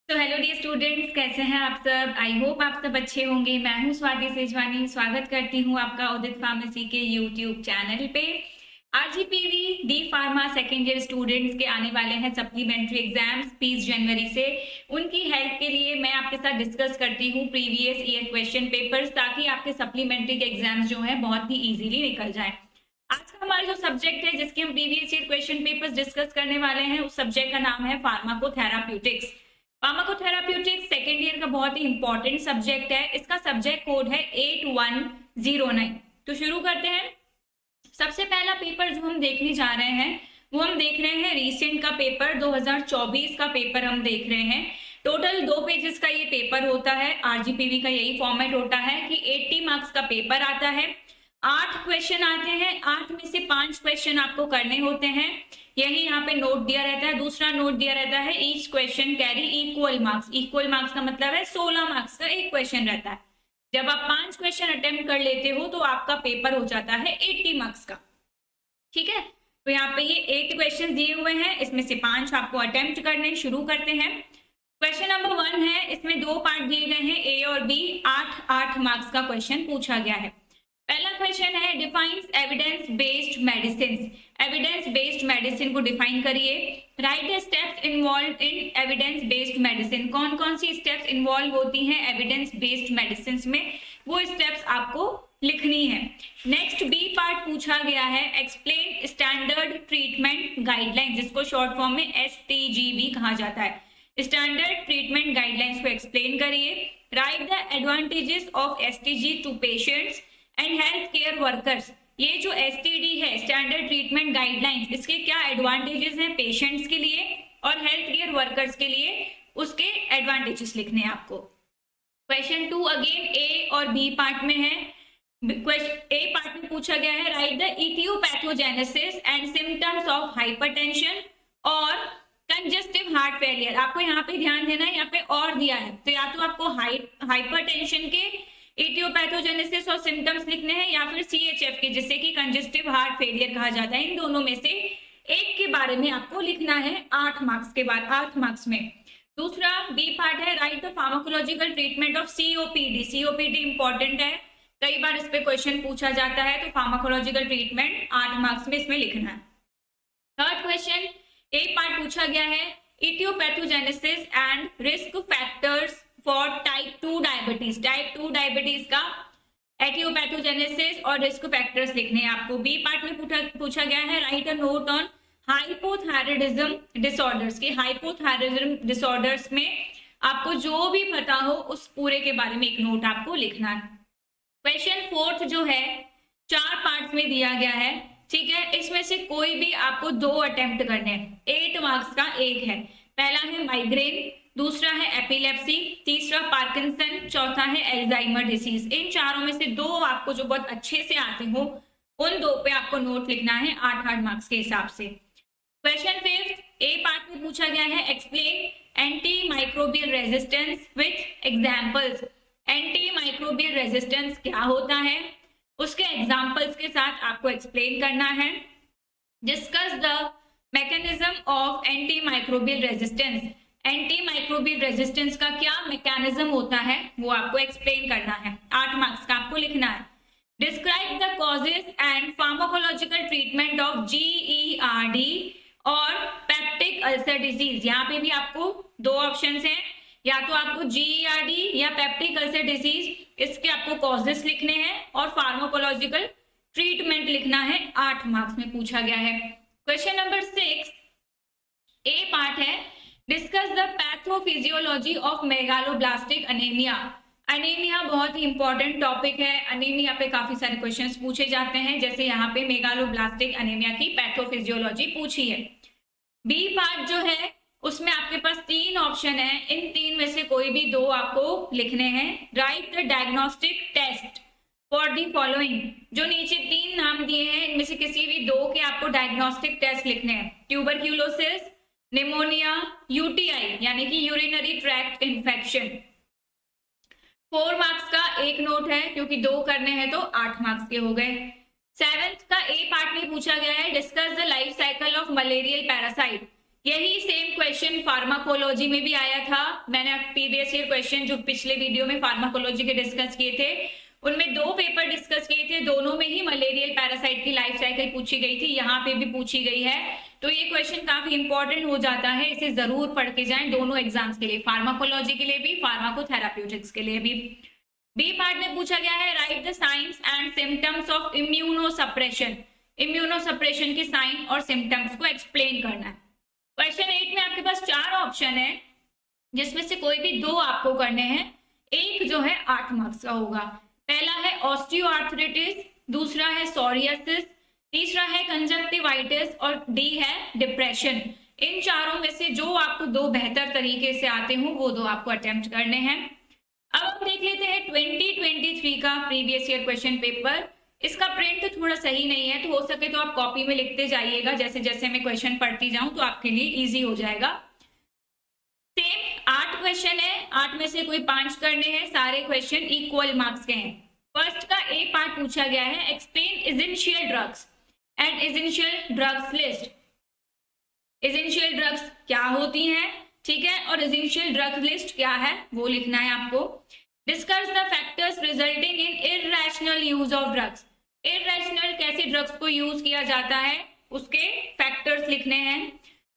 तो hello dear students, कैसे हैं आप सब। आई होप आप सब अच्छे होंगे। मैं हूं स्वाति सेजवानी, स्वागत करती हूं आपका उदित फार्मेसी के यूट्यूब चैनल पे। RGPV D pharma second year students के आने वाले हैं सप्लीमेंट्री एग्जाम्स 20 जनवरी से। उनकी हेल्प के लिए मैं आपके साथ डिस्कस करती हूँ प्रीवियस ईयर क्वेश्चन पेपर्स, ताकि आपके सप्लीमेंट्री के एग्जाम्स जो है बहुत ही ईजिली निकल जाए। आज का हमारा जो सब्जेक्ट है जिसके हम previous year question papers discuss करने वाले हैं, उस सब्जेक्ट का नाम है फार्माकोथेराप्यूटिक्स। फार्माकोथेराप्यूटिक्स सेकेंड ईयर का बहुत ही इंपॉर्टेंट सब्जेक्ट है। इसका सब्जेक्ट कोड है 8109। तो शुरू करते हैं। सबसे पहला पेपर जो हम देखने जा रहे हैं वो हम देख रहे हैं रीसेंट का पेपर, 2024 का पेपर हम देख रहे हैं। टोटल 2 पेजेस का ये पेपर होता है। आरजीपीवी का यही फॉर्मेट होता है कि 80 मार्क्स का पेपर आता है। 8 क्वेश्चन आते हैं, 8 में से 5 क्वेश्चन आपको करने होते हैं। यही यहाँ पे नोट दिया रहता है। दूसरा नोट दिया रहता है each question carry equal marks. Equal marks का मतलब है 16 मार्क्स का एक क्वेश्चन रहता है। जब आप 5 क्वेश्चन अटेम्प्ट कर लेते हो तो आपका पेपर हो जाता है 80 मार्क्स का। ठीक है, तो यहाँ पे ये 8 क्वेश्चन दिए हुए हैं, इसमें से 5 आपको अटेम्प्ट करने। शुरू करते हैं। क्वेश्चन नंबर 1 है, इसमें 2 पार्ट दिए गए हैं, ए और बी। 8 मार्क्स का क्वेश्चन पूछा गया है। पहला क्वेश्चन है defines evidence based medicine. Evidence based medicine को डिफाइन करिए। Write the steps involve in evidence based medicine. कौन कौन सी स्टेप्स इन्वॉल्व होती हैं एविडेंस बेस्ड मेडिसिन में, वो स्टेप्स आपको लिखनी है। नेक्स्ट बी पार्ट पूछा गया है, एक्सप्लेन स्टैंडर्ड ट्रीटमेंट गाइडलाइन, जिसको शॉर्ट फॉर्म में STGB कहा जाता है। स्टैंडर्ड ट्रीटमेंट गाइडलाइंस को एक्सप्लेन करिए। Write the advantages of STG to patients and health care workers. ये जो STD है, स्टैंडर्ड ट्रीटमेंट गाइडलाइंस, इसके क्या एडवांटेजेस हैं पेशेंट्स के लिए और हेल्थ केयर वर्कर्स के लिए, उसके एडवांटेजेस लिखने हैं आपको। क्वेश्चन 2 अगेन ए और बी पार्ट में है। ए पार्ट में पूछा गया है, right the aetiopathogenesis and symptoms of hypertension और कंजेस्टिव हार्ट फेलियर। आपको यहाँ पे ध्यान देना है, यहाँ पे और दिया है, तो या तो आपको हाइपरटेंशन के इटियोपैथोजेनेसिस और सिम्टम्स लिखने हैं, या फिर CHF के, जिससे कि कंजेस्टिव हार्ट फेलियर कहा जाता है। इन दोनों में से एक के बारे में आपको लिखना है 8 मार्क्स के बाद, 8 मार्क्स में। दूसरा बी पार्ट है, right the pharmacological treatment of COPD। COPD important है, कई बार इस पे क्वेश्चन पूछा जाता है, तो फार्माकोलॉजिकल ट्रीटमेंट 8 मार्क्स में इसमें लिखना है। थर्ड क्वेश्चन ए पार्ट पूछा गया है, aetiopathogenesis and risk factors for type 2 diabetes. Type 2 diabetes का एटियोपैथोजेनेसिस और रिस्क फैक्टर्स लिखने हैं आपको। बी पार्ट में पूछा गया है, write a note on hypothyroidism disorders. के हाइपोथायराइडिज्म डिसऑर्डर्स में आपको जो भी पता हो उस पूरे के बारे में एक नोट आपको लिखना है। क्वेश्चन 4 जो है 4 पार्ट्स में दिया गया है। ठीक है, इसमें से कोई भी आपको 2 अटेम्प्ट करने हैं। 8 मार्क्स का एक है। पहला है माइग्रेन, दूसरा है एपिलेप्सी, तीसरा पार्किंसन, चौथा है एल्जाइमर डिसीज। इन चारों में से 2 आपको जो बहुत अच्छे से आते हो, उन 2 पे आपको नोट लिखना है 8 मार्क्स के हिसाब से। क्वेश्चन 5 ए पार्ट में पूछा गया है, explain anti microbial resistance with examples. Anti microbial resistance क्या होता है, उसके एग्जाम्पल्स के साथ आपको एक्सप्लेन करना है। Discuss the mechanism of anti microbial resistance. Anti microbial resistance का क्या मैकेनिज्म होता है वो आपको एक्सप्लेन करना है। 8 मार्क्स का आपको लिखना है। Describe the causes and pharmacological treatment of GERD और पेप्टिक अल्सर डिजीज। यहाँ पे भी आपको 2 ऑप्शंस हैं, या तो आपको GERD या पेप्टिक अल्सर डिजीज, इसके आपको कॉजेस लिखने हैं और फार्माकोलॉजिकल ट्रीटमेंट लिखना है। 8 मार्क्स में पूछा गया है। क्वेश्चन नंबर 6 ए पार्ट है, discuss the pathophysiology of megaloblastic anaemia. Anaemia बहुत ही इंपॉर्टेंट टॉपिक है। अनीमिया पे काफी सारे क्वेश्चंस पूछे जाते हैं, जैसे यहाँ पे मेगालोब्लास्टिक अनीमिया की पैथोफिजियोलॉजी पूछी है। बी पार्ट जो है उसमें आपके पास 3 ऑप्शन है, इन 3 में से कोई भी 2 आपको लिखने हैं। Write the diagnostic test for the following. जो नीचे 3 नाम दिए हैं, इनमें से किसी भी 2 के आपको डायग्नोस्टिक टेस्ट लिखने हैं। ट्यूबरक्यूलोसिस, निमोनिया, UTI यानी कि यूरिनरी ट्रैक्ट इन्फेक्शन। 4 मार्क्स का एक नोट है, क्योंकि 2 करने हैं तो 8 मार्क्स के हो गए। 7th का ए पार्ट में पूछा गया है, discuss the life cycle of malarial parasite. यही सेम क्वेश्चन फार्माकोलॉजी में भी आया था। मैंने प्रीवियस ईयर क्वेश्चन जो पिछले वीडियो में फार्माकोलॉजी के डिस्कस किए थे, उनमें 2 पेपर डिस्कस किए थे, दोनों में ही मलेरियल पैरासाइट की लाइफ साइकिल पूछी गई थी, यहाँ पे भी पूछी गई है। तो ये क्वेश्चन काफी इंपॉर्टेंट हो जाता है, इसे जरूर पढ़ के जाएं दोनों एग्जाम्स के लिए, फार्माकोलॉजी के लिए भी, फार्माकोथेराप्यूटिक्स के लिए भी। बी पार्ट में पूछा गया है right the science and symptoms of immunosuppression. Immunosuppression के साइन और सिम्टम्स को एक्सप्लेन करना है। क्वेश्चन 8 में आपके पास 4 ऑप्शन है, जिसमें से कोई भी 2 आपको करने हैं, एक जो है 8 मार्क्स का होगा। पहला है ऑस्टियोआर्थराइटिस, दूसरा है सोरियासिस, तीसरा है कंजक्टिवाइटिस और डी है डिप्रेशन। इन चारों में से जो आपको 2 बेहतर तरीके से आते हो वो 2 आपको अटेम्प्ट करने हैं। अब हम देख लेते हैं 2023 का प्रीवियस ईयर क्वेश्चन पेपर। इसका प्रिंट तो थोड़ा सही नहीं है, तो हो सके तो आप कॉपी में लिखते जाइएगा, जैसे जैसे मैं क्वेश्चन पढ़ती जाऊं तो आपके लिए इजी हो जाएगा। सेम 8 क्वेश्चन है, 8 में से कोई 5 करने हैं, सारे क्वेश्चन इक्वल मार्क्स के हैं। फर्स्ट का ए पार्ट पूछा गया है explain essential drugs and essential drugs list. Essential drugs क्या होती हैं, ठीक है, और एसेंशियल ड्रग लिस्ट क्या है वो लिखना है आपको। Discuss the factors resulting in irrational use of drugs. Irrational कैसे ड्रग्स को यूज किया जाता है उसके फैक्टर्स लिखने हैं।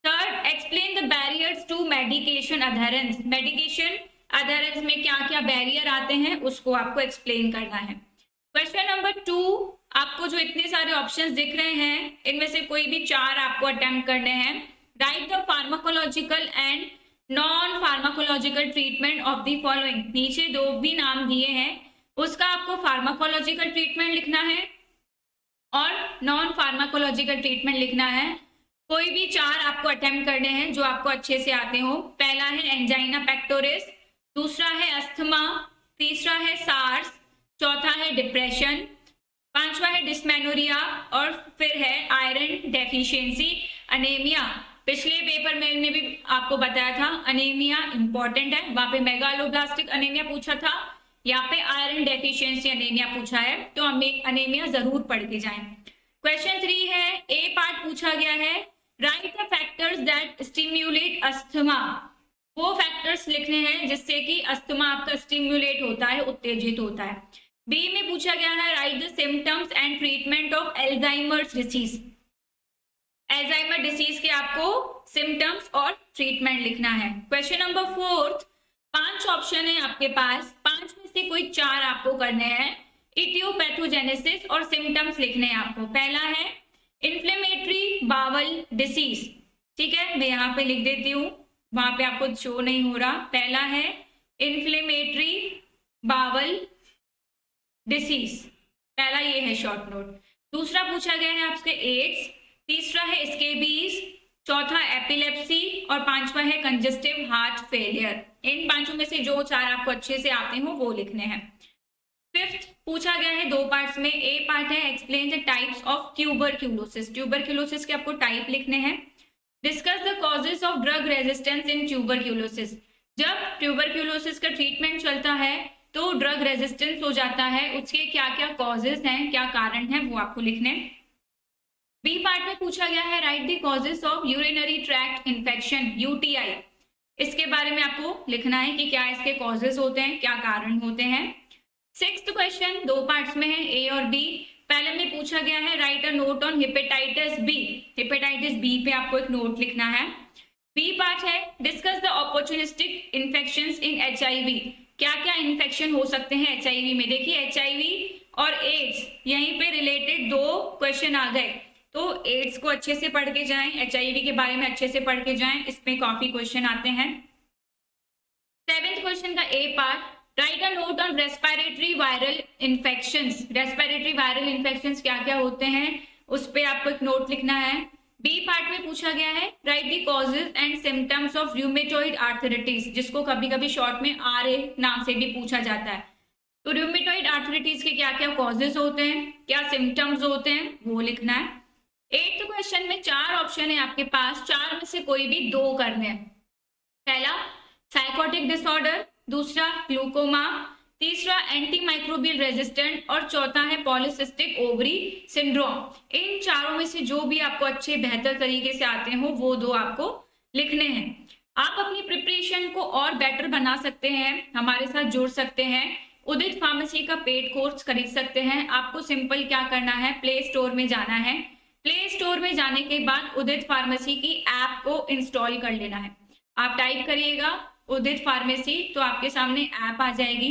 Third, explain the barriers to medication adherence. Medication adherence में क्या क्या बैरियर आते हैं उसको आपको एक्सप्लेन करना है। क्वेश्चन नंबर 2, आपको जो इतने सारे ऑप्शंस दिख रहे हैं इनमें से कोई भी 4 आपको अटेम्प्ट करने हैं। Write the pharmacological and non pharmacological treatment of the following. नीचे 2 भी नाम दिए हैं, उसका आपको फार्माकोलॉजिकल ट्रीटमेंट लिखना है और नॉन फार्माकोलॉजिकल ट्रीटमेंट लिखना है। कोई भी 4 आपको अटेम्प्ट करने हैं जो आपको अच्छे से आते हो। पहला है एंजाइना पेक्टोरिस, दूसरा है अस्थमा, तीसरा है सार्स, चौथा है डिप्रेशन, 5वां है डिस्मेनोरिया और फिर है आयरन डेफिशिएंसी अनेमिया। पिछले पेपर में मैंने भी आपको बताया था अनेमिया इंपॉर्टेंट है, वहां पे मेगालोब्लास्टिक अनेमिया पूछा था, यहाँ पे आयरन डेफिशिएंसी अनेमिया पूछा है, तो हमें अनेमिया जरूर पढ़ के जाएं। क्वेश्चन 3 है ए पार्ट पूछा गया है right the factors that stimulate asthma. वो फैक्टर्स लिखने हैं जिससे कि अस्थमा आपका स्टिम्युलेट होता है, उत्तेजित होता है। बी में पूछा गया है right the symptoms and treatment of Alzheimer's disease. Alzheimer disease के आपको सिम्टम्स और ट्रीटमेंट लिखना है। क्वेश्चन नंबर 4, 5 ऑप्शन है आपके पास, 5 में से कोई 4 आपको करने हैं। इटियोपैथोजेनेसिस और सिम्टम्स लिखने हैं आपको। पहला है इन्फ्लेमेटरी बावल डिसीज, ठीक है, मैं यहाँ पे लिख देती हूँ, वहां पे आपको शो नहीं हो रहा। पहला है इन्फ्लेमेटरी बावल डिसीज, पहला ये है शॉर्ट नोट। दूसरा पूछा गया है आपसे एड्स, तीसरा है स्केबीज, चौथा एपिलेप्सी और 5वां है कंजेस्टिव हार्ट फेलियर। इन 5 में से जो 4 आपको अच्छे से आते हो वो लिखने हैं। 5th पूछा गया है 2 पार्ट्स में। ए पार्ट है explain the types of tuberculosis. Tuberculosis के आपको टाइप लिखने हैं। Discuss the causes of drug resistance in tuberculosis. जब ट्यूबरक्यूलोसिस का ट्रीटमेंट चलता है तो ड्रग रेजिस्टेंस हो जाता है, उसके क्या क्या कॉजेज हैं, क्या कारण है, वो आपको लिखने। बी पार्ट में पूछा गया है right the causes of urinary tract infection UTI. इसके बारे में आपको लिखना है कि क्या इसके कॉजेज होते हैं, क्या कारण होते हैं। 6th क्वेश्चन 2 पार्ट्स में है, ए और बी। पहले में पूछा गया है write a note on hepatitis B. Hepatitis B पे आपको एक नोट लिखना है। बी पार्ट है discuss the opportunistic infections in HIV. क्या क्या इन्फेक्शन हो सकते हैं एचआईवी में। देखिए एचआईवी और एड्स यहीं पे रिलेटेड 2 क्वेश्चन आ गए, तो एड्स को अच्छे से पढ़ के जाएं, एचआईवी के बारे में अच्छे से पढ़ के जाएं, इसमें काफी क्वेश्चन आते हैं। 7th क्वेश्चन का a part write a note on respiratory viral infections. Respiratory viral infections क्या क्या होते हैं उस पर आपको एक नोट लिखना है। बी पार्ट में पूछा गया है right the causes and symptoms of rheumatoid arthritis, जिसको कभी कभी शॉर्ट में आरए नाम से भी पूछा जाता है। तो रूमेटॉइड आर्थराइटिस के क्या क्या कॉजेज होते हैं, क्या सिम्टम्स होते हैं, वो लिखना है। 8th क्वेश्चन में 4 ऑप्शन है आपके पास, 4 में से कोई भी 2 करने हैं। पहला साइकोटिक डिसऑर्डर, दूसरा ग्लूकोमा, तीसरा एंटीमाइक्रोबियल रेजिस्टेंट और चौथा है पॉलीसिस्टिक ओवरी सिंड्रोम। इन चारों में से जो भी आपको अच्छे बेहतर तरीके से आते हो वो 2 आपको लिखने हैं। आप अपनी प्रिपरेशन को और बेटर बना सकते हैं, हमारे साथ जुड़ सकते हैं, उदित फार्मेसी का पेड कोर्स खरीद सकते हैं। आपको सिंपल क्या करना है, प्ले स्टोर में जाना है। प्ले स्टोर में जाने के बाद उदित फार्मेसी की ऐप को इंस्टॉल कर लेना है। आप टाइप करिएगा उदित फार्मेसी तो आपके सामने ऐप आ जाएगी।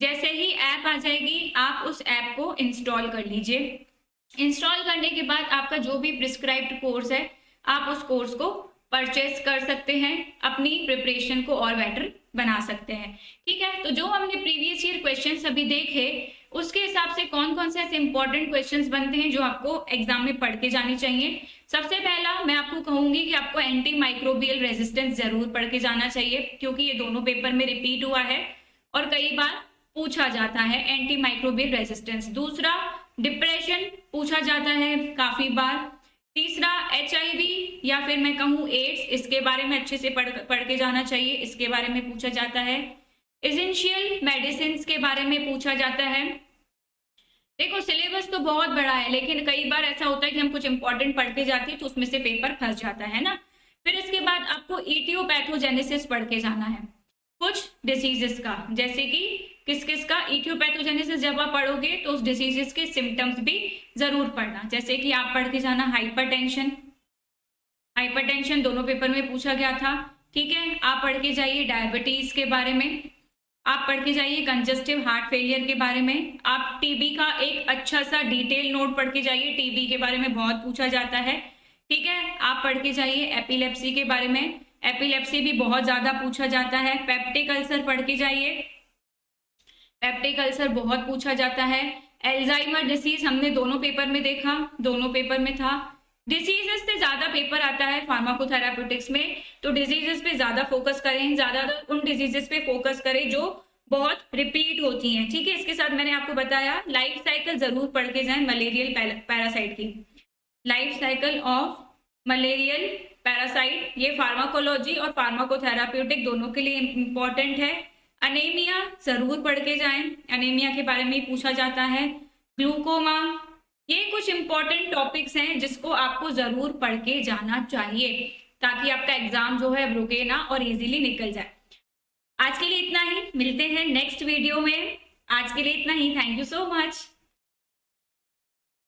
जैसे ही ऐप आ जाएगी आप उस ऐप को इंस्टॉल कर लीजिए। इंस्टॉल करने के बाद आपका जो भी प्रिस्क्राइब्ड कोर्स है आप उस कोर्स को परचेस कर सकते हैं, अपनी प्रिपरेशन को और बेटर बना सकते हैं। ठीक है, तो जो हमने प्रीवियस ईयर क्वेश्चंस अभी देखे उसके हिसाब से कौन कौन से ऐसे इंपॉर्टेंट क्वेश्चंस बनते हैं जो आपको एग्जाम में पढ़ के जाने चाहिए। सबसे पहला मैं आपको कहूंगी कि आपको एंटी माइक्रोबियल रेजिस्टेंस जरूर पढ़ के जाना चाहिए, क्योंकि ये दोनों पेपर में रिपीट हुआ है और कई बार पूछा जाता है एंटी माइक्रोबियल रेजिस्टेंस। दूसरा, डिप्रेशन पूछा जाता है काफी बार। तीसरा, HIV या फिर मैं कहूँ एड्स, इसके बारे में अच्छे से पढ़ के जाना चाहिए, इसके बारे में पूछा जाता है। एसेंशियल मेडिसिन के बारे में पूछा जाता है। देखो सिलेबस तो बहुत बड़ा है, लेकिन कई बार ऐसा होता है कि हम कुछ इंपॉर्टेंट पढ़ते जाते हैं तो उसमें से पेपर फंस जाता है ना। फिर इसके बाद आपको इटियोपैथोजेनेसिस पढ़ के जाना है, कुछ डिसीजेस का, जैसे कि किस किस का इटियोपैथोजेनेसिस जब आप पढ़ोगे तो उस डिसीजेस के सिम्टम्स भी जरूर पढ़ना। जैसे कि आप पढ़ के जाना हाइपरटेंशन, हाइपरटेंशन दोनों पेपर में पूछा गया था। ठीक है, आप पढ़ के जाइए डायबिटीज के बारे में, आप पढ़ के जाइए कंजस्टिव हार्ट फेलियर के बारे में, आप टीबी का एक अच्छा सा डिटेल नोट पढ़ के जाइए, टीबी के बारे में बहुत पूछा जाता है। ठीक है, आप पढ़ के जाइए एपिलेप्सी के बारे में, एपिलेप्सी भी बहुत ज्यादा पूछा जाता है। पेप्टिक अल्सर पढ़ के जाइए, पेप्टिक अल्सर बहुत पूछा जाता है। एल्जाइमर डिसीज हमने दोनों पेपर में देखा, दोनों पेपर में था। डिसीजेस से ज्यादा पेपर आता है फार्माकोथेराप्यूटिक्स में, तो डिजीजेस पे ज्यादा फोकस करें, ज्यादातर उन डिजीजेस पे फोकस करें जो बहुत रिपीट होती हैं। ठीक है, इसके साथ मैंने आपको बताया लाइफ साइकिल जरूर पढ़ के जाएं मलेरियल पैरासाइट की, life cycle of malarial parasite, ये फार्माकोलॉजी और फार्माकोथेराप्यूटिक दोनों के लिए इंपॉर्टेंट है। अनेमिया जरूर पढ़ के जाएं, अनेमिया के बारे में पूछा जाता है। ग्लूकोमा, ये कुछ इंपॉर्टेंट टॉपिक्स हैं जिसको आपको जरूर पढ़ के जाना चाहिए ताकि आपका एग्जाम जो है रुके ना और इजीली निकल जाए। आज के लिए इतना ही, मिलते हैं नेक्स्ट वीडियो में। आज के लिए इतना ही, थैंक यू सो मच।